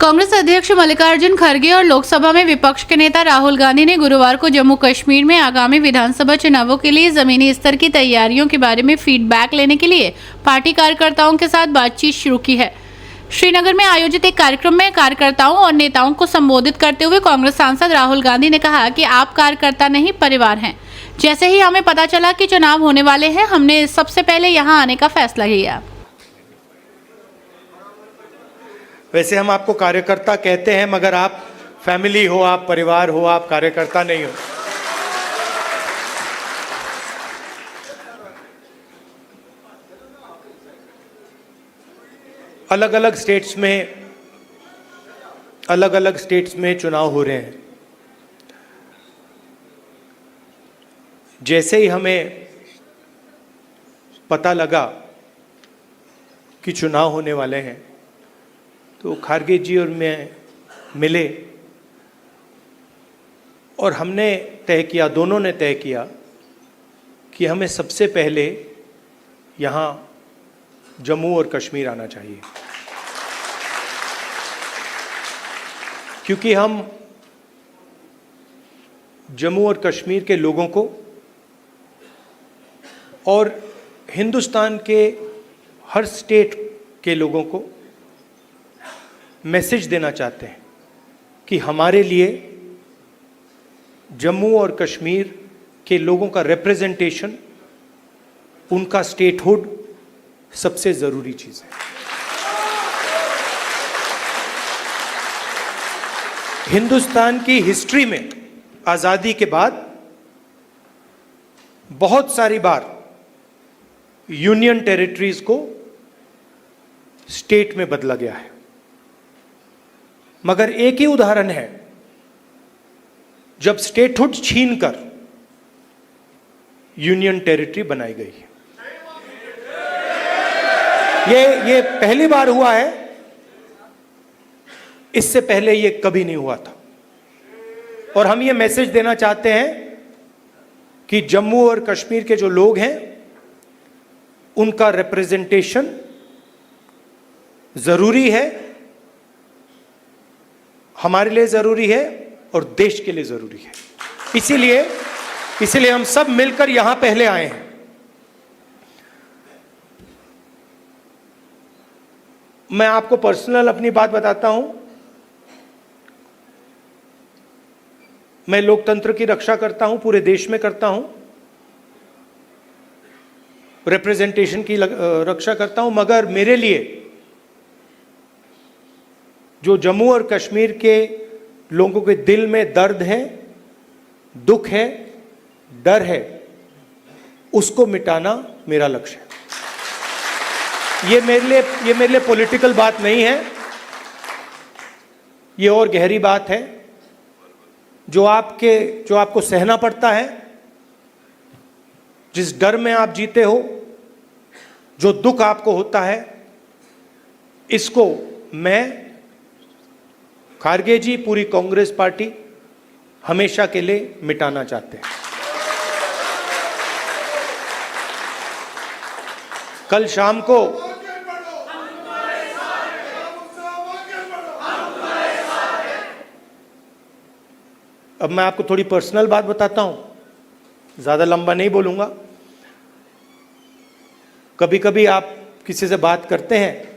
कांग्रेस अध्यक्ष मल्लिकार्जुन खड़गे और लोकसभा में विपक्ष के नेता राहुल गांधी ने गुरुवार को जम्मू कश्मीर में आगामी विधानसभा चुनावों के लिए जमीनी स्तर की तैयारियों के बारे में फीडबैक लेने के लिए पार्टी कार्यकर्ताओं के साथ बातचीत शुरू की है। श्रीनगर में आयोजित एक कार्यक्रम में कार्यकर्ताओं और नेताओं को संबोधित करते हुए कांग्रेस सांसद राहुल गांधी ने कहा कि आप कार्यकर्ता नहीं, परिवार हैं। जैसे ही हमें पता चला कि चुनाव होने वाले हैं, हमने सबसे पहले यहाँ आने का फैसला किया। वैसे हम आपको कार्यकर्ता कहते हैं, मगर आप फैमिली हो, आप परिवार हो, आप कार्यकर्ता नहीं हो। अलग अलग स्टेट्स में चुनाव हो रहे हैं। जैसे ही हमें पता लगा कि चुनाव होने वाले हैं, तो खड़गे जी और मैं मिले और हमने तय किया, दोनों ने तय किया कि हमें सबसे पहले यहाँ जम्मू और कश्मीर आना चाहिए, क्योंकि हम जम्मू और कश्मीर के लोगों को और हिंदुस्तान के हर स्टेट के लोगों को मैसेज देना चाहते हैं कि हमारे लिए जम्मू और कश्मीर के लोगों का रिप्रेजेंटेशन, उनका स्टेटहुड सबसे ज़रूरी चीज़ है। हिंदुस्तान की हिस्ट्री में आज़ादी के बाद बहुत सारी बार यूनियन टेरिटरीज को स्टेट में बदला गया है, मगर एक ही उदाहरण है जब स्टेटहुड छीनकर यूनियन टेरिटरी बनाई गई है। ये पहली बार हुआ है, इससे पहले ये कभी नहीं हुआ था। और हम ये मैसेज देना चाहते हैं कि जम्मू और कश्मीर के जो लोग हैं, उनका रिप्रेजेंटेशन जरूरी है, हमारे लिए जरूरी है और देश के लिए जरूरी है। इसीलिए हम सब मिलकर यहां पहले आए हैं। मैं आपको पर्सनल अपनी बात बताता हूं। मैं लोकतंत्र की रक्षा करता हूं, पूरे देश में करता हूं, रिप्रेजेंटेशन की रक्षा करता हूं, मगर मेरे लिए जो जम्मू और कश्मीर के लोगों के दिल में दर्द है, दुख है, डर है, उसको मिटाना मेरा लक्ष्य है। ये मेरे लिए पॉलिटिकल बात नहीं है, ये और गहरी बात है जो आपको सहना पड़ता है, जिस डर में आप जीते हो, जो दुख आपको होता है, इसको मैं, खड़गे जी, पूरी कांग्रेस पार्टी हमेशा के लिए मिटाना चाहते हैं। कल शाम को अब मैं आपको थोड़ी पर्सनल बात बताता हूं, ज्यादा लंबा नहीं बोलूंगा। कभी कभी आप किसी से बात करते हैं,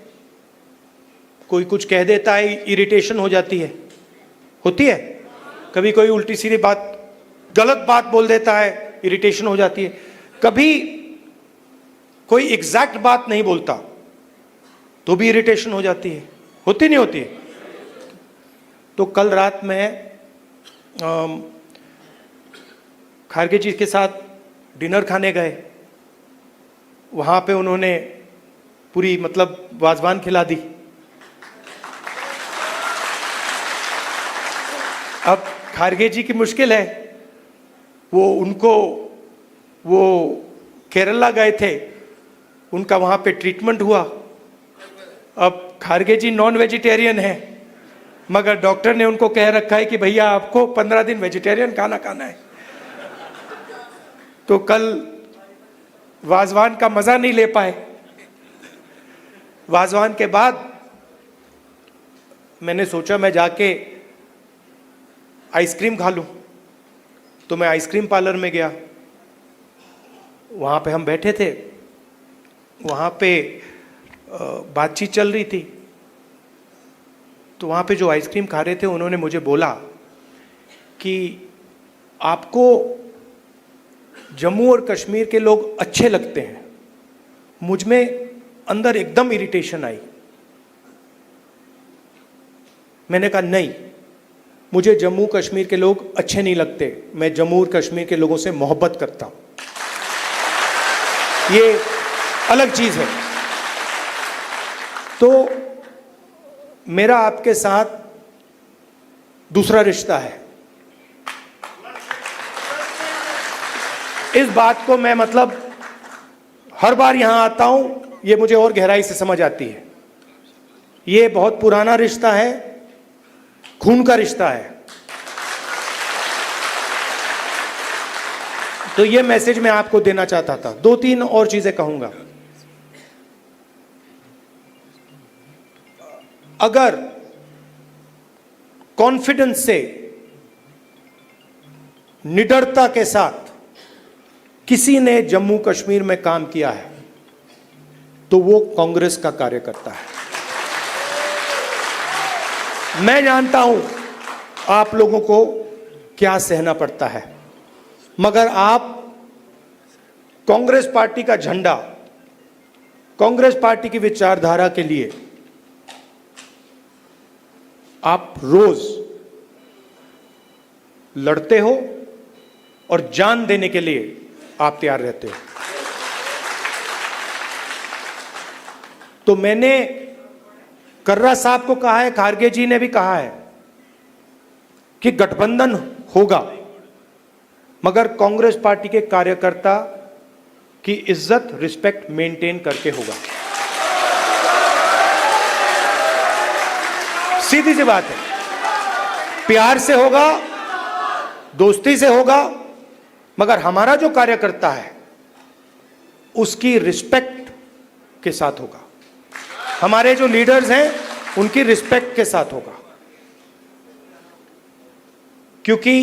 कोई कुछ कह देता है, इरिटेशन हो जाती है, होती है। कभी कोई उल्टी सीधी बात, गलत बात बोल देता है, इरिटेशन हो जाती है। कभी कोई एग्जैक्ट बात नहीं बोलता तो भी इरिटेशन हो जाती है, होती नहीं होती है। तो कल रात में खड़गे जी के साथ डिनर खाने गए। वहां पे उन्होंने पूरी वाजवान खिला दी। अब खड़गे जी की मुश्किल है, वो केरला गए थे, उनका वहां पे ट्रीटमेंट हुआ। अब खड़गे जी नॉन वेजिटेरियन है, मगर डॉक्टर ने उनको कह रखा है कि भैया आपको 15 दिन वेजिटेरियन खाना खाना है। तो कल वाजवान का मजा नहीं ले पाए। वाजवान के बाद मैंने सोचा मैं जाके आइसक्रीम खा लूं, तो मैं आइसक्रीम पार्लर में गया। वहाँ पे हम बैठे थे, वहाँ पे बातचीत चल रही थी। तो वहाँ पे जो आइसक्रीम खा रहे थे उन्होंने मुझे बोला कि आपको जम्मू और कश्मीर के लोग अच्छे लगते हैं। मुझ में अंदर एकदम इरिटेशन आई। मैंने कहा नहीं, मुझे जम्मू कश्मीर के लोग अच्छे नहीं लगते, मैं जम्मू और कश्मीर के लोगों से मोहब्बत करता हूं, ये अलग चीज है। तो मेरा आपके साथ दूसरा रिश्ता है। इस बात को मैं मतलब हर बार यहां आता हूं, ये मुझे और गहराई से समझ आती है। ये बहुत पुराना रिश्ता है, खून का रिश्ता है। तो ये मैसेज मैं आपको देना चाहता था। 2-3 और चीजें कहूंगा। अगर कॉन्फिडेंस से, निडरता के साथ किसी ने जम्मू कश्मीर में काम किया है तो वो कांग्रेस का कार्यकर्ता है। मैं जानता हूं आप लोगों को क्या सहना पड़ता है, मगर आप कांग्रेस पार्टी का झंडा, कांग्रेस पार्टी की विचारधारा के लिए आप रोज लड़ते हो और जान देने के लिए आप तैयार रहते हो। तो मैंने कर्रा साहब को कहा है, खारगे जी ने भी कहा है कि गठबंधन होगा, मगर कांग्रेस पार्टी के कार्यकर्ता की इज्जत, रिस्पेक्ट मेंटेन करके होगा। सीधी सी बात है, प्यार से होगा, दोस्ती से होगा, मगर हमारा जो कार्यकर्ता है उसकी रिस्पेक्ट के साथ होगा। हमारे जो लीडर्स हैं उनकी रिस्पेक्ट के साथ होगा, क्योंकि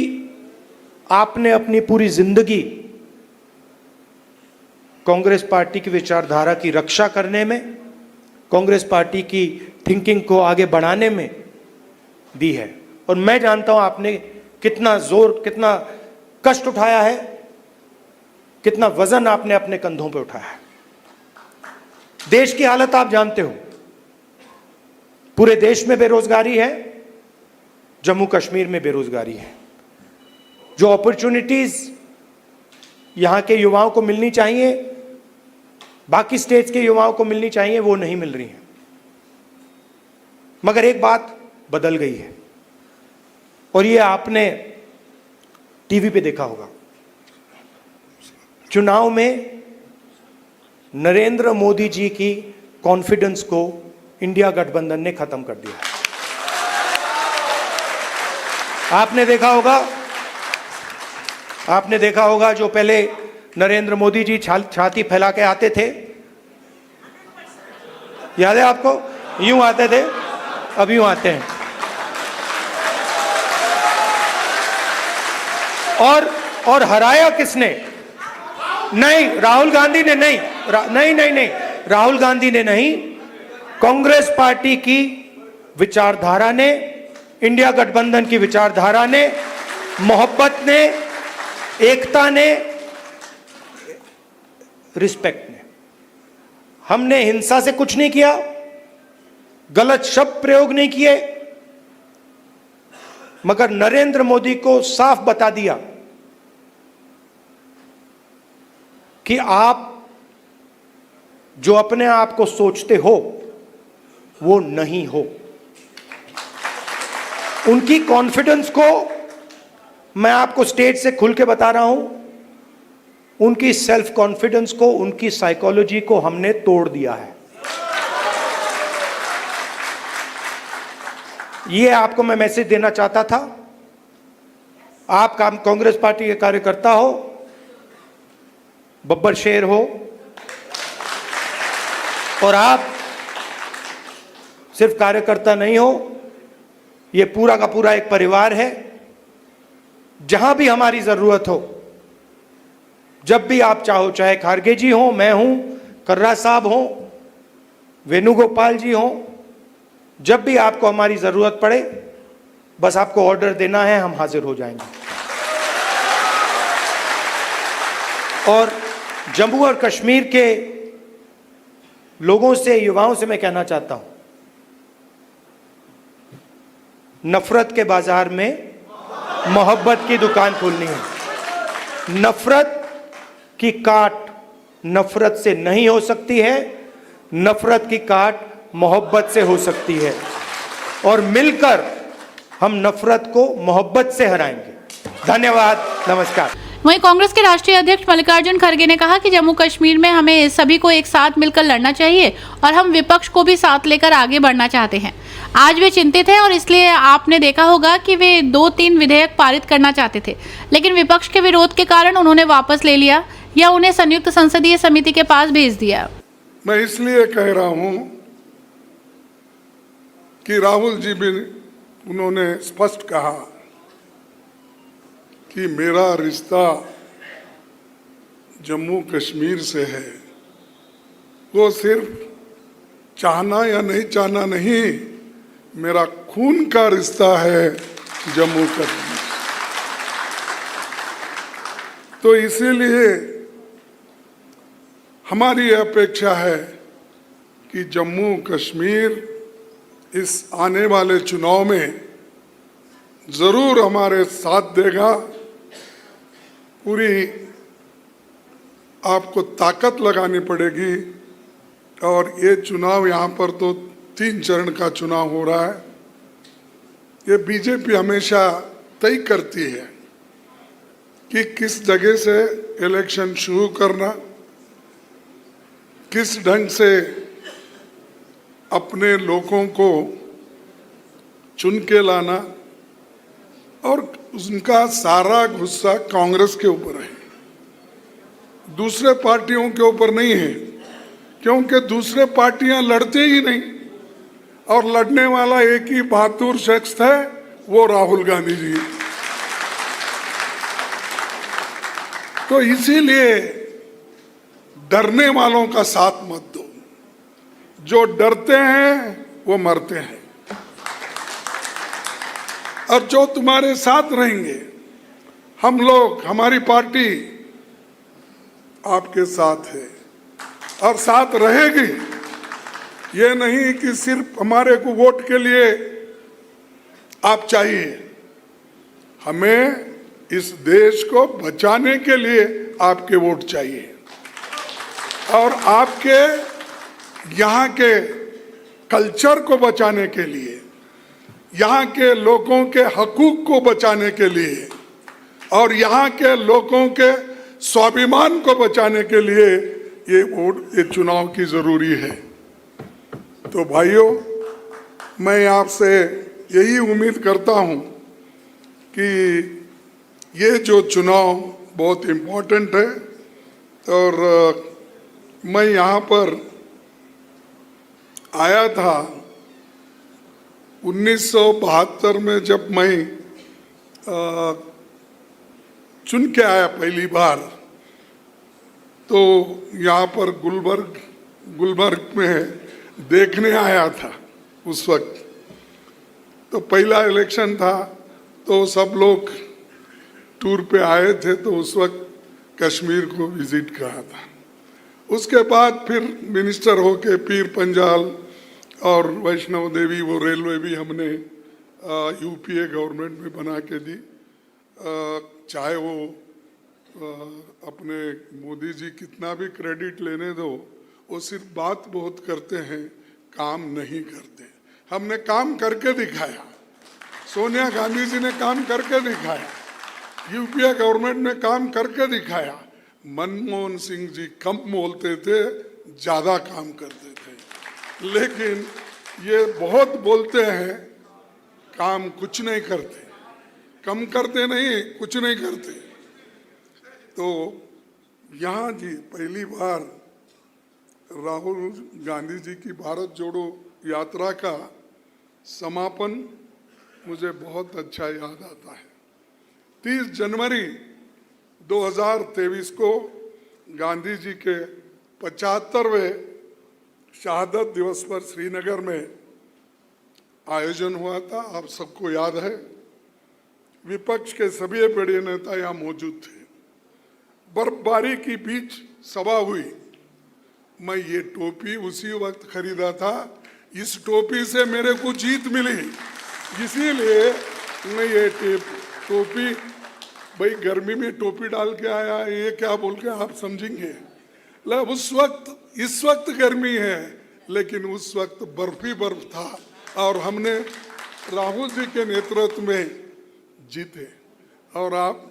आपने अपनी पूरी जिंदगी कांग्रेस पार्टी की विचारधारा की रक्षा करने में, कांग्रेस पार्टी की थिंकिंग को आगे बढ़ाने में दी है। और मैं जानता हूं आपने कितना जोर, कितना कष्ट उठाया है, कितना वजन आपने अपने कंधों पे उठाया है। देश की हालत आप जानते हो, पूरे देश में बेरोजगारी है, जम्मू कश्मीर में बेरोजगारी है। जो अपॉर्चुनिटीज यहां के युवाओं को मिलनी चाहिए, बाकी स्टेट्स के युवाओं को मिलनी चाहिए, वो नहीं मिल रही है। मगर एक बात बदल गई है, और ये आपने टीवी पे देखा होगा। चुनाव में नरेंद्र मोदी जी की कॉन्फिडेंस को इंडिया गठबंधन ने खत्म कर दिया। आपने देखा होगा जो पहले नरेंद्र मोदी जी छाती फैला के आते थे, याद है आपको? यूं आते थे, अब यूं आते हैं। और हराया किसने? नहीं, राहुल गांधी ने नहीं, नहीं, राहुल गांधी ने नहीं, कांग्रेस पार्टी की विचारधारा ने, इंडिया गठबंधन की विचारधारा ने, मोहब्बत ने, एकता ने, रिस्पेक्ट ने। हमने हिंसा से कुछ नहीं किया, गलत शब्द प्रयोग नहीं किए, मगर नरेंद्र मोदी को साफ बता दिया कि आप जो अपने आप को सोचते हो वो नहीं हो। उनकी कॉन्फिडेंस को मैं आपको स्टेज से खुल के बता रहा हूं, उनकी सेल्फ कॉन्फिडेंस को, उनकी साइकोलॉजी को हमने तोड़ दिया है। ये आपको मैं मैसेज देना चाहता था। आप कांग्रेस पार्टी के कार्यकर्ता हो, बब्बर शेर हो, और आप सिर्फ कार्यकर्ता नहीं हो, ये पूरा का पूरा एक परिवार है। जहां भी हमारी जरूरत हो, जब भी आप चाहो, चाहे खारगे जी हो, मैं हूं, कर्रा साहब हो, वेणुगोपाल जी हो, जब भी आपको हमारी जरूरत पड़े, बस आपको ऑर्डर देना है, हम हाजिर हो जाएंगे। और जम्मू और कश्मीर के लोगों से, युवाओं से मैं कहना चाहता हूं, नफरत के बाजार में मोहब्बत की दुकान खोलनी है। नफरत की काट नफरत से नहीं हो सकती है, नफरत की काट मोहब्बत से हो सकती है, और मिलकर हम नफरत को मोहब्बत से हराएंगे। धन्यवाद, नमस्कार। वहीं कांग्रेस के राष्ट्रीय अध्यक्ष मल्लिकार्जुन खड़गे ने कहा कि जम्मू कश्मीर में हमें सभी को एक साथ मिलकर लड़ना चाहिए और हम विपक्ष को भी साथ लेकर आगे बढ़ना चाहते हैं। आज वे चिंतित हैं और इसलिए आपने देखा होगा कि वे 2-3 विधेयक पारित करना चाहते थे, लेकिन विपक्ष के विरोध के कारण उन्होंने वापस ले लिया या उन्हें संयुक्त संसदीय समिति के पास भेज दिया। मैं इसलिए कह रहा हूं कि राहुल जी भी उन्होंने स्पष्ट कहा कि मेरा रिश्ता जम्मू कश्मीर से है। वो सिर्फ चाहना या नहीं चाहना नहीं, मेरा खून का रिश्ता है जम्मू कश्मीर। तो इसीलिए हमारी अपेक्षा है कि जम्मू कश्मीर इस आने वाले चुनाव में जरूर हमारे साथ देगा। पूरी आपको ताकत लगानी पड़ेगी। और ये चुनाव यहाँ पर तो 3 चरण का चुनाव हो रहा है। ये बीजेपी हमेशा तय करती है कि किस जगह से इलेक्शन शुरू करना, किस ढंग से अपने लोगों को चुन के लाना, और उनका सारा गुस्सा कांग्रेस के ऊपर है, दूसरे पार्टियों के ऊपर नहीं है, क्योंकि दूसरे पार्टियां लड़ते ही नहीं और लड़ने वाला एक ही बहादुर शख्स है, वो राहुल गांधी जी। तो इसीलिए डरने वालों का साथ मत दो। जो डरते हैं वो मरते हैं, और जो तुम्हारे साथ रहेंगे, हम लोग, हमारी पार्टी आपके साथ है और साथ रहेगी। ये नहीं कि सिर्फ हमारे को वोट के लिए आप चाहिए, हमें इस देश को बचाने के लिए आपके वोट चाहिए, और आपके यहाँ के कल्चर को बचाने के लिए, यहाँ के लोगों के हकूक को बचाने के लिए, और यहाँ के लोगों के स्वाभिमान को बचाने के लिए ये वोट, ये चुनाव की जरूरी है। तो भाइयों, मैं आपसे यही उम्मीद करता हूँ कि ये जो चुनाव बहुत इम्पोर्टेंट है, और मैं यहाँ पर आया था 1972 में, जब मैं चुन के आया पहली बार, तो यहाँ पर गुलबर्ग में देखने आया था उस वक्त। तो पहला इलेक्शन था, तो सब लोग टूर पे आए थे, तो उस वक्त कश्मीर को विजिट करा था। उसके बाद फिर मिनिस्टर होके पीर पंजाल और वैष्णव देवी, वो रेलवे भी हमने यूपीए गवर्नमेंट में बना के दी। चाहे वो अपने मोदी जी कितना भी क्रेडिट लेने दो, वो सिर्फ बात बहुत करते हैं, काम नहीं करते। हमने काम करके दिखाया, सोनिया गांधी जी ने काम करके दिखाया, यूपीए गवर्नमेंट ने काम करके दिखाया। मनमोहन सिंह जी कम बोलते थे, ज़्यादा काम करते थे, लेकिन ये बहुत बोलते हैं, काम कुछ नहीं करते, कम करते नहीं, कुछ नहीं करते। तो यहाँ जी पहली बार राहुल गांधी जी की भारत जोड़ो यात्रा का समापन मुझे बहुत अच्छा याद आता है। 30 जनवरी 2023 को गांधी जी के 75वें शहादत दिवस पर श्रीनगर में आयोजन हुआ था, आप सबको याद है। विपक्ष के सभी बड़े नेता यहाँ मौजूद थे। बर्फबारी के बीच सभा हुई। मैं ये टोपी उसी वक्त खरीदा था, इस टोपी से मेरे को जीत मिली, इसीलिए मैं ये टोपी, भाई गर्मी में टोपी डाल के आया, ये क्या बोल के आप समझेंगे। उस वक्त, इस वक्त गर्मी है, लेकिन उस वक्त बर्फ ही बर्फ था और हमने राहुल जी के नेतृत्व में जीते। और आप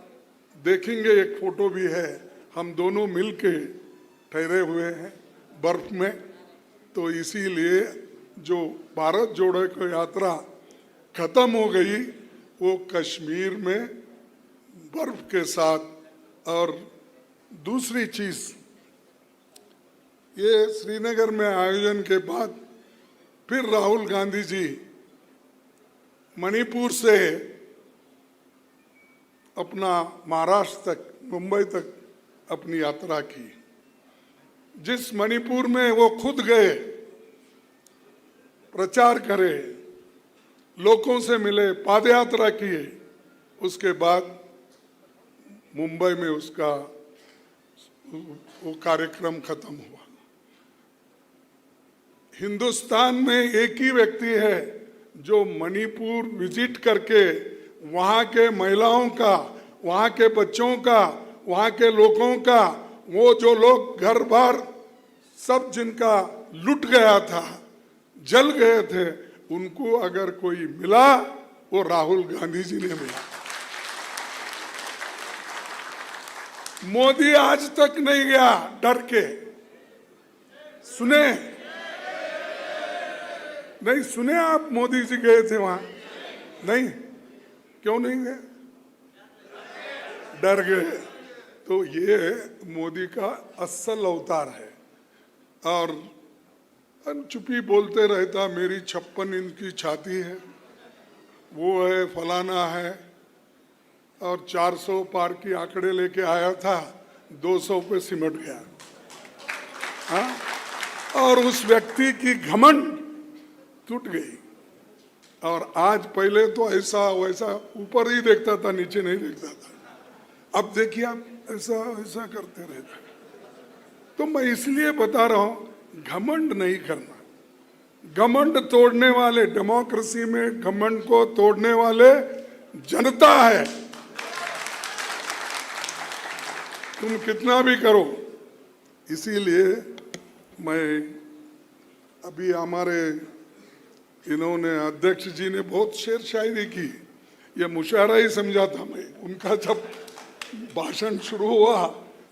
देखेंगे एक फोटो भी है, हम दोनों मिलके ठहरे हुए हैं बर्फ में। तो इसीलिए जो भारत जोड़ो की यात्रा खत्म हो गई, वो कश्मीर में बर्फ के साथ। और दूसरी चीज, ये श्रीनगर में आयोजन के बाद फिर राहुल गांधी जी मणिपुर से अपना महाराष्ट्र तक, मुंबई तक अपनी यात्रा की। जिस मणिपुर में वो खुद गए, प्रचार करे, लोगों से मिले, पादयात्रा किए, उसके बाद मुंबई में उसका वो कार्यक्रम खत्म हुआ। हिंदुस्तान में एक ही व्यक्ति है जो मणिपुर विजिट करके वहाँ के महिलाओं का, वहाँ के बच्चों का, वहाँ के लोगों का, वो जो लोग घर बार सब जिनका लुट गया था, जल गए थे, उनको अगर कोई मिला, वो राहुल गांधी जी ने मिला। मोदी आज तक नहीं गया डर के। सुने नहीं, सुने आप मोदी जी गए थे वहां? नहीं, क्यों नहीं गए? डर गए। तो ये मोदी का असल अवतार है। और चुप्पी बोलते रहता, मेरी 56 इंच की छाती है, वो है, फलाना है, और 400 पार की आंकड़े लेके आया था, 200 पे सिमट गया। हाँ, और उस व्यक्ति की घमंड टूट गई। और आज, पहले तो ऐसा वैसा ऊपर ही देखता था, नीचे नहीं देखता था। अब देखिए आप ऐसा ऐसा करते रहते। तो मैं इसलिए बता रहा हूं, घमंड नहीं करना। घमंड तोड़ने वाले, डेमोक्रेसी में घमंड को तोड़ने वाले जनता है। तुम कितना भी करो। इसीलिए मैं अभी हमारे इन्होंने, अध्यक्ष जी ने बहुत शेर शायरी की, ये मुशायरा ही समझा था मैं। उनका जब भाषण शुरू हुआ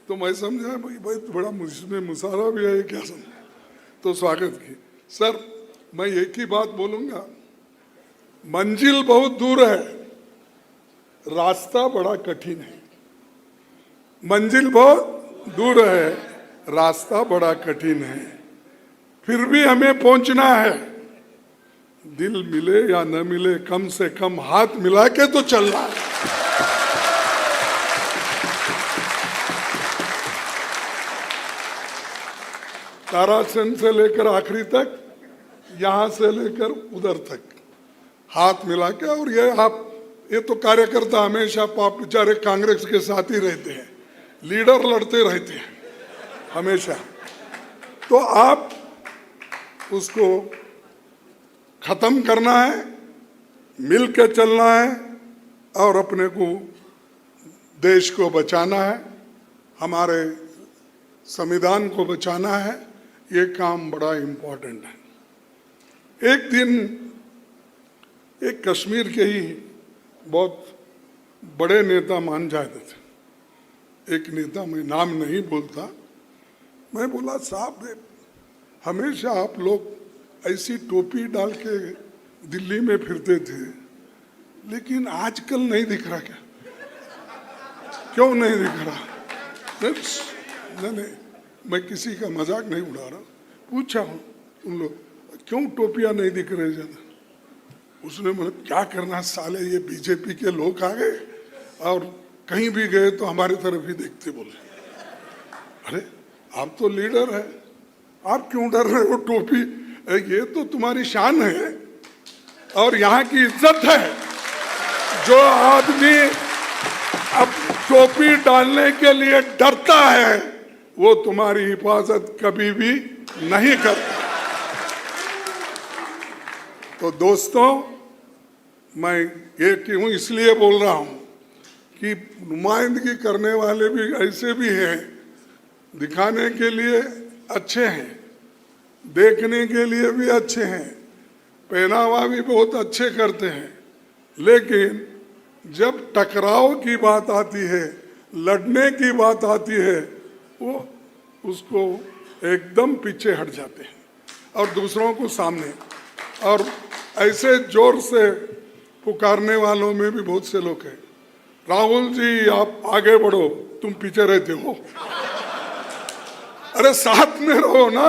तो मैं समझा भाई बड़ा मुझमें मुशायरा भी है क्या, समझ तो स्वागत की। सर, मैं एक ही बात बोलूंगा, मंजिल बहुत दूर है, रास्ता बड़ा कठिन है। मंजिल बहुत दूर है, रास्ता बड़ा कठिन है, फिर भी हमें पहुंचना है। दिल मिले या न मिले, कम से कम हाथ मिला के तो चलना है। तारासन से लेकर आखिरी तक, यहां से लेकर उधर तक हाथ मिला के। और ये तो कार्यकर्ता हमेशा आप बेचारे कांग्रेस के साथ ही रहते हैं, लीडर लड़ते रहते हैं हमेशा। तो आप उसको खत्म करना है, मिल के चलना है और अपने को, देश को बचाना है, हमारे संविधान को बचाना है। ये काम बड़ा इम्पोर्टेंट है। एक दिन एक कश्मीर के ही बहुत बड़े नेता मान जाते थे, एक नेता, मैं नाम नहीं बोलता, मैं बोला साहब हमेशा आप लोग ऐसी टोपी डाल के दिल्ली में फिरते थे, लेकिन आजकल नहीं दिख रहा क्या? क्यों नहीं दिख रहा? नहीं, मैं किसी का मजाक नहीं उड़ा रहा, पूछा हूँ उन लोग क्यों टोपियां नहीं दिख रहे ज्यादा। उसने बोला क्या करना साले, ये बीजेपी के लोग आ गए और कहीं भी गए तो हमारी तरफ ही देखते। बोले अरे आप तो लीडर है, आप क्यों डर रहे हो? टोपी ये तो तुम्हारी शान है और यहाँ की इज्जत है। जो आदमी अब टोपी डालने के लिए डरता है वो तुम्हारी हिफाजत कभी भी नहीं करता। तो दोस्तों, मैं ये क्यों इसलिए बोल रहा हूं कि नुमाइंदगी करने वाले भी ऐसे भी हैं, दिखाने के लिए अच्छे हैं, देखने के लिए भी अच्छे हैं, पहनावा भी बहुत अच्छे करते हैं, लेकिन जब टकराव की बात आती है, लड़ने की बात आती है, वो उसको एकदम पीछे हट जाते हैं और दूसरों को सामने। और ऐसे जोर से पुकारने वालों में भी बहुत से लोग हैं। राहुल जी आप आगे बढ़ो, तुम पीछे रहते हो। अरे साथ में रहो ना,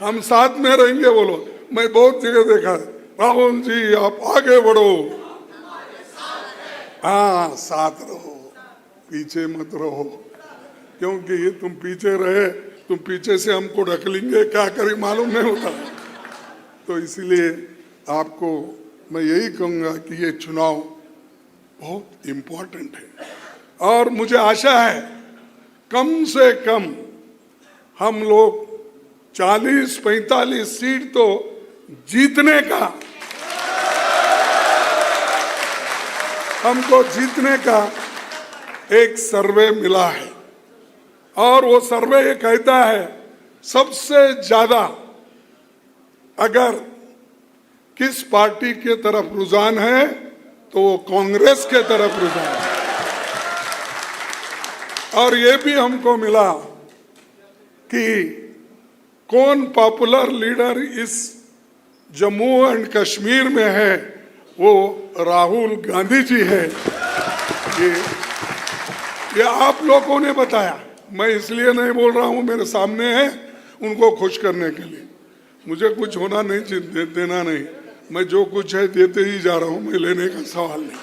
हम साथ में रहेंगे। बोलो, मैं बहुत जगह देखा है, राहुल जी आप आगे बढ़ो, हाँ साथ रहो, पीछे मत रहो, क्योंकि ये तुम पीछे रहे, तुम पीछे से हमको ढकलेंगे, क्या करें मालूम नहीं होता। तो इसलिए आपको मैं यही कहूँगा कि ये चुनाव बहुत इम्पोर्टेंट है और मुझे आशा है कम से कम हम लोग 40-45 सीट तो जीतने का, हमको जीतने का एक सर्वे मिला है और वो सर्वे ये कहता है सबसे ज्यादा अगर किस पार्टी के तरफ रुझान है तो वो कांग्रेस के तरफ रुझान है। और ये भी हमको मिला कि कौन पॉपुलर लीडर इस जम्मू एंड कश्मीर में है, वो राहुल गांधी जी है। ये आप लोगों ने बताया, मैं इसलिए नहीं बोल रहा हूं, मेरे सामने है, उनको खुश करने के लिए। मुझे कुछ होना नहीं, देना नहीं, मैं जो कुछ है देते ही जा रहा हूं, मैं लेने का सवाल नहीं।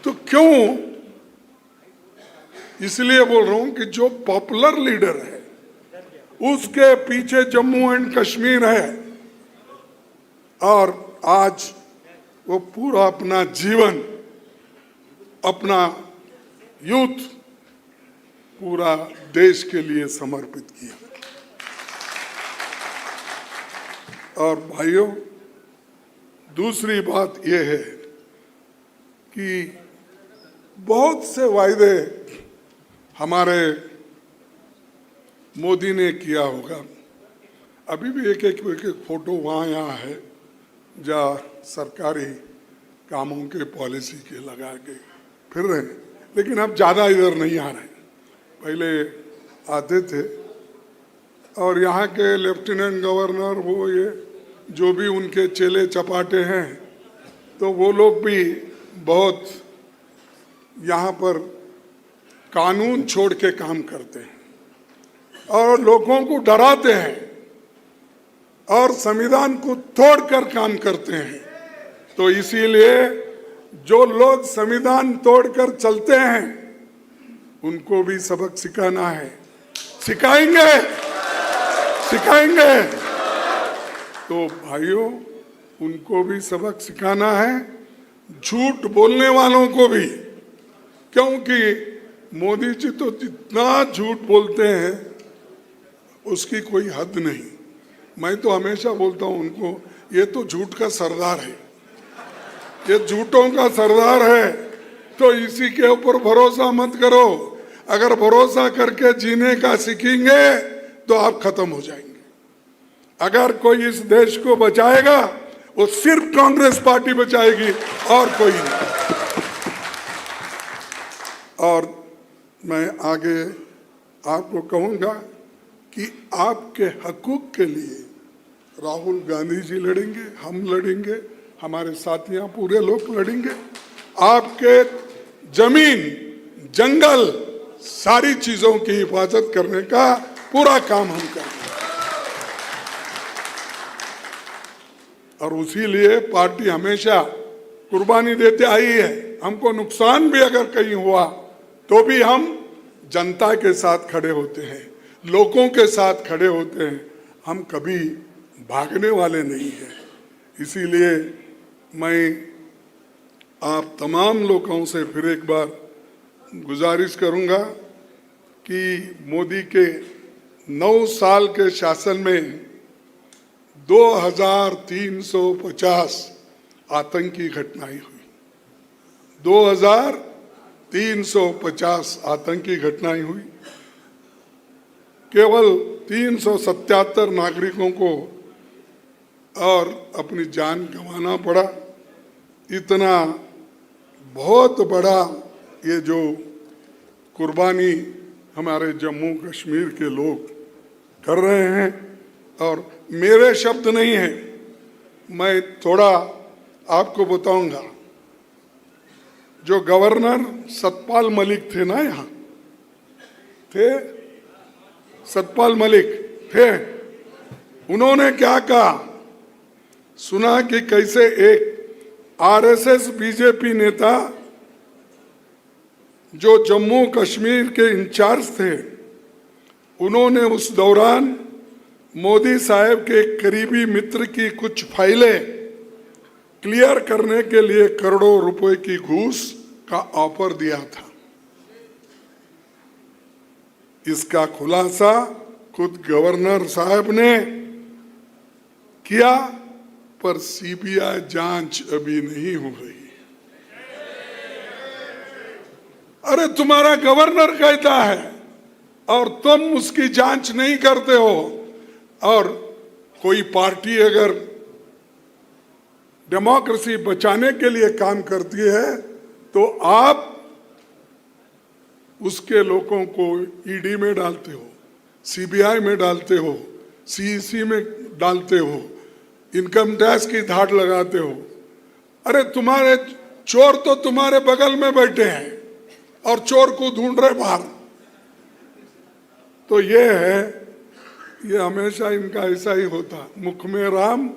तो क्यों इसलिए बोल रहा हूं कि जो पॉपुलर लीडर है उसके पीछे जम्मू एंड कश्मीर है और आज वो पूरा अपना जीवन, अपना यूथ पूरा देश के लिए समर्पित किया। और भाइयों, दूसरी बात यह है कि बहुत से वायदे हमारे मोदी ने किया होगा। अभी भी एक एक फोटो वहाँ यहाँ है जहाँ सरकारी कामों के पॉलिसी के लगा के फिर रहे हैं, लेकिन अब ज़्यादा इधर नहीं आ रहे। पहले आते थे और यहाँ के लेफ्टिनेंट गवर्नर वो ये जो भी उनके चेले चपाटे हैं, तो वो लोग भी बहुत यहाँ पर कानून छोड़ के काम करते हैं और लोगों को डराते हैं और संविधान को तोड़कर काम करते हैं। तो इसीलिए जो लोग संविधान तोड़कर चलते हैं उनको भी सबक सिखाना है। सिखाएंगे, सिखाएंगे। तो भाइयों, उनको भी सबक सिखाना है, झूठ बोलने वालों को भी, क्योंकि मोदी जी तो जितना झूठ बोलते हैं उसकी कोई हद नहीं। मैं तो हमेशा बोलता हूं उनको, ये तो झूठ का सरदार है, ये झूठों का सरदार है। तो इसी के ऊपर भरोसा मत करो। अगर भरोसा करके जीने का सीखेंगे तो आप खत्म हो जाएंगे। अगर कोई इस देश को बचाएगा वो सिर्फ कांग्रेस पार्टी बचाएगी और कोई नहीं। और मैं आगे आपको कहूंगा कि आपके हकूक के लिए राहुल गांधी जी लड़ेंगे, हम लड़ेंगे, हमारे साथियां पूरे लोग लड़ेंगे। आपके जमीन, जंगल, सारी चीजों की हिफाजत करने का पूरा काम हम करेंगे। और उसी लिए पार्टी हमेशा कुर्बानी देते आई है। हमको नुकसान भी अगर कहीं हुआ तो भी हम जनता के साथ खड़े होते हैं, लोगों के साथ खड़े होते हैं, हम कभी भागने वाले नहीं हैं। इसीलिए मैं आप तमाम लोगों से फिर एक बार गुजारिश करूंगा कि मोदी के 9 साल के शासन में 2350 आतंकी घटनाएं हुई। 2350 आतंकी घटनाएं हुई। केवल 377 नागरिकों को और अपनी जान गंवाना पड़ा। इतना बहुत बड़ा ये जो कुर्बानी हमारे जम्मू कश्मीर के लोग कर रहे हैं, और मेरे शब्द नहीं हैं, मैं थोड़ा आपको बताऊंगा। जो गवर्नर सतपाल मलिक थे ना, यहाँ थे सतपाल मलिक थे, उन्होंने क्या कहा सुना कि कैसे एक आरएसएस बीजेपी नेता जो जम्मू कश्मीर के इंचार्ज थे, उन्होंने उस दौरान मोदी साहब के करीबी मित्र की कुछ फाइलें क्लियर करने के लिए करोड़ों रुपए की घूस का ऑफर दिया था। इसका खुलासा खुद गवर्नर साहब ने किया, पर सीबीआई जांच अभी नहीं हो रही। अरे तुम्हारा गवर्नर कहता है और तुम उसकी जांच नहीं करते हो। और कोई पार्टी अगर डेमोक्रेसी बचाने के लिए काम करती है तो आप उसके लोगों को ईडी में डालते हो, सीबीआई में डालते हो, सीईसी में डालते हो, इनकम टैक्स की धाड़ लगाते हो। अरे तुम्हारे चोर तो तुम्हारे बगल में बैठे हैं और चोर को ढूंढ रहे बाहर। तो ये है, ये हमेशा इनका ऐसा ही होता, मुख में राम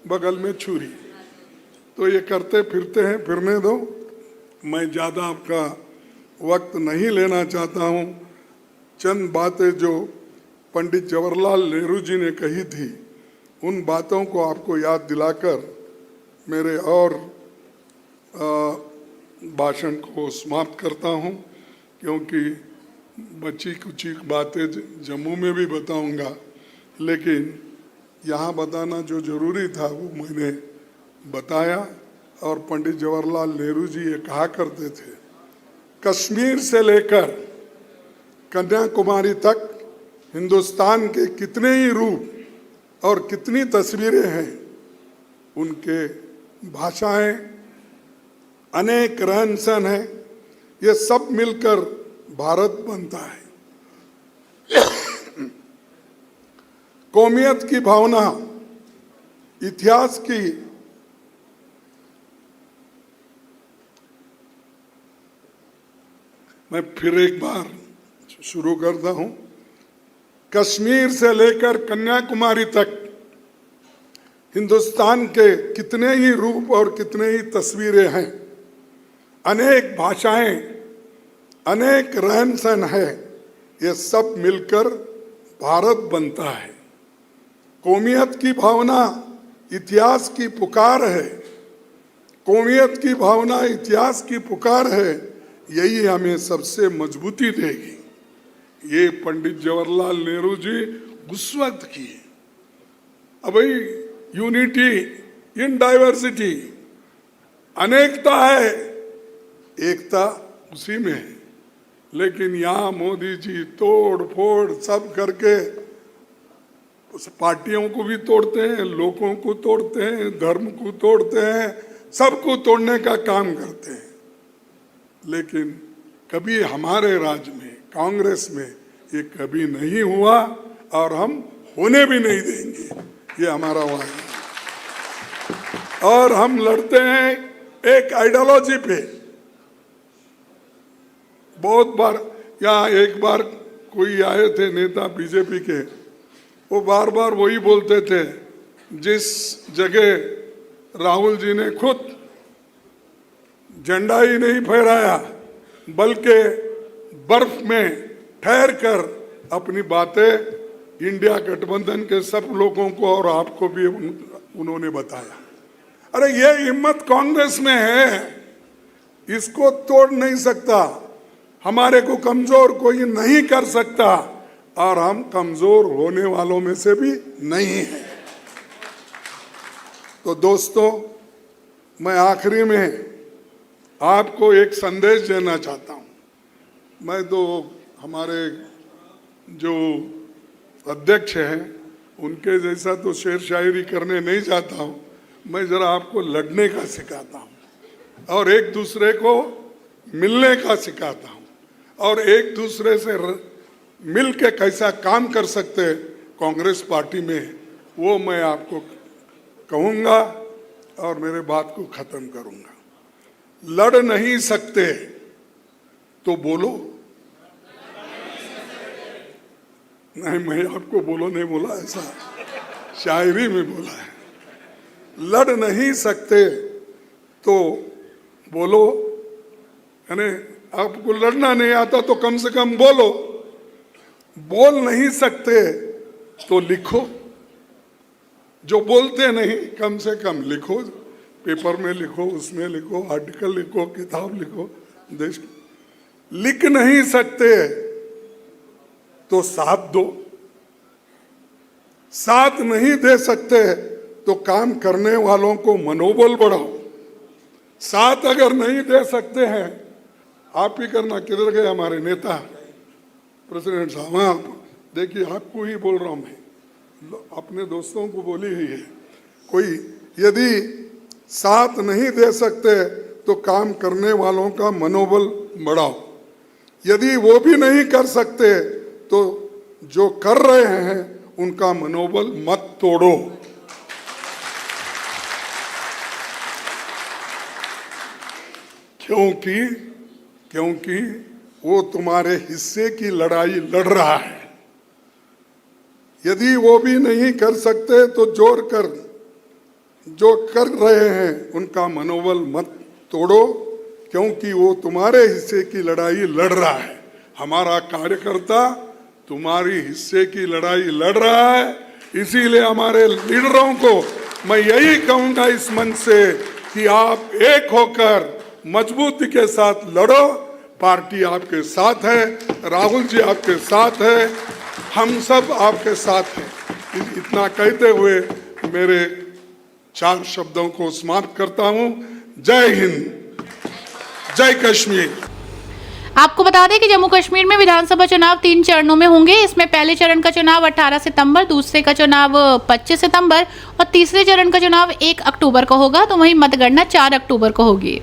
बगल में छुरी। तो ये करते फिरते हैं, फिरने दो। मैं ज़्यादा आपका वक्त नहीं लेना चाहता हूँ। चंद बातें जो पंडित जवाहरलाल नेहरू जी ने कही थी, उन बातों को आपको याद दिलाकर मेरे और भाषण को समाप्त करता हूँ, क्योंकि बची कुछ बातें जम्मू में भी बताऊंगा, लेकिन यहाँ बताना जो ज़रूरी था वो मैंने बताया। और पंडित जवाहरलाल नेहरू जी ये कहा करते थे, कश्मीर से लेकर कन्याकुमारी तक हिंदुस्तान के कितने ही रूप और कितनी तस्वीरें हैं, उनके भाषाएं, अनेक रहन सहन है, ये सब मिलकर भारत बनता है। कौमियत की भावना, इतिहास की, मैं फिर एक बार शुरू करता हूं। कश्मीर से लेकर कन्याकुमारी तक हिंदुस्तान के कितने ही रूप और कितने ही तस्वीरें हैं, अनेक भाषाएं, अनेक रहन सहन है, ये सब मिलकर भारत बनता है। कौमियत की भावना इतिहास की पुकार है, कौमियत की भावना इतिहास की पुकार है, यही हमें सबसे मजबूती देगी। ये पंडित जवाहरलाल नेहरू जी उस वक्त किए। अब भाई यूनिटी इन डाइवर्सिटी, अनेकता है, एकता उसी में है। लेकिन यहाँ मोदी जी तोड़ फोड़ सब करके पार्टियों को भी तोड़ते हैं, लोगों को तोड़ते हैं, धर्म को तोड़ते हैं, सबको तोड़ने का काम करते हैं। लेकिन कभी हमारे राज्य में, कांग्रेस में ये कभी नहीं हुआ और हम होने भी नहीं देंगे। ये हमारा वादा है। और हम लड़ते हैं एक आइडियोलॉजी पे। बहुत बार यहाँ एक बार कोई आए थे नेता बीजेपी के, वो बार बार वही बोलते थे, जिस जगह राहुल जी ने खुद झंडा ही नहीं फहराया, बल्कि बर्फ में ठहर कर अपनी बातें इंडिया गठबंधन के सब लोगों को और आपको भी उन्होंने बताया। अरे ये हिम्मत कांग्रेस में है, इसको तोड़ नहीं सकता, हमारे को कमजोर कोई नहीं कर सकता, और हम कमजोर होने वालों में से भी नहीं हैं। तो दोस्तों, मैं आखिरी में आपको एक संदेश देना चाहता हूं। मैं तो हमारे जो अध्यक्ष हैं उनके जैसा तो शेर शायरी करने नहीं जाता हूं, मैं जरा आपको लड़ने का सिखाता हूं और एक दूसरे को मिलने का सिखाता हूं और एक दूसरे से मिल के कैसा काम कर सकते हैं कांग्रेस पार्टी में, वो मैं आपको कहूँगा और मेरे बात को ख़त्म करूँगा। लड़ नहीं सकते तो बोलो। नहीं, मैं आपको बोलो नहीं बोला, ऐसा शायरी में बोला है। लड़ नहीं सकते तो बोलो, यानी आपको लड़ना नहीं आता तो कम से कम बोलो। बोल नहीं सकते तो लिखो, जो बोलते नहीं कम से कम लिखो, पेपर में लिखो, उसमें लिखो, आर्टिकल लिखो, किताब लिखो। देश लिख नहीं सकते तो साथ दो, साथ नहीं दे सकते तो काम करने वालों को मनोबल बढ़ाओ। साथ अगर नहीं दे सकते हैं, आप ही करना। किधर गए हमारे नेता प्रेसिडेंट साहब? हाँ, देखिए आपको ही बोल रहा हूं मैं, अपने दोस्तों को बोली ही है। कोई यदि साथ नहीं दे सकते तो काम करने वालों का मनोबल बढ़ाओ। यदि वो भी नहीं कर सकते तो जो कर रहे हैं उनका मनोबल मत तोड़ो। क्योंकि वो तुम्हारे हिस्से की लड़ाई लड़ रहा है। यदि वो भी नहीं कर सकते तो जो कर रहे हैं उनका मनोबल मत तोड़ो, क्योंकि वो तुम्हारे हिस्से की लड़ाई लड़ रहा है। हमारा कार्यकर्ता तुम्हारी हिस्से की लड़ाई लड़ रहा है, इसीलिए हमारे लीडरों को मैं यही कहूंगा इस मंच से कि आप एक होकर मजबूती के साथ लड़ो। पार्टी आपके साथ है, राहुल जी आपके साथ है, हम सब आपके साथ हैं। इतना कहते हुए मेरे 4 शब्दों को समाप्त करता हूं। जय हिंद, जय कश्मीर। आपको बता दें कि जम्मू कश्मीर में विधानसभा चुनाव 3 चरणों में होंगे। इसमें पहले चरण का चुनाव 18 सितंबर, दूसरे का चुनाव 25 सितंबर और तीसरे चरण का चुनाव 1 अक्टूबर को होगा। तो वहीं मतगणना 4 अक्टूबर को होगी।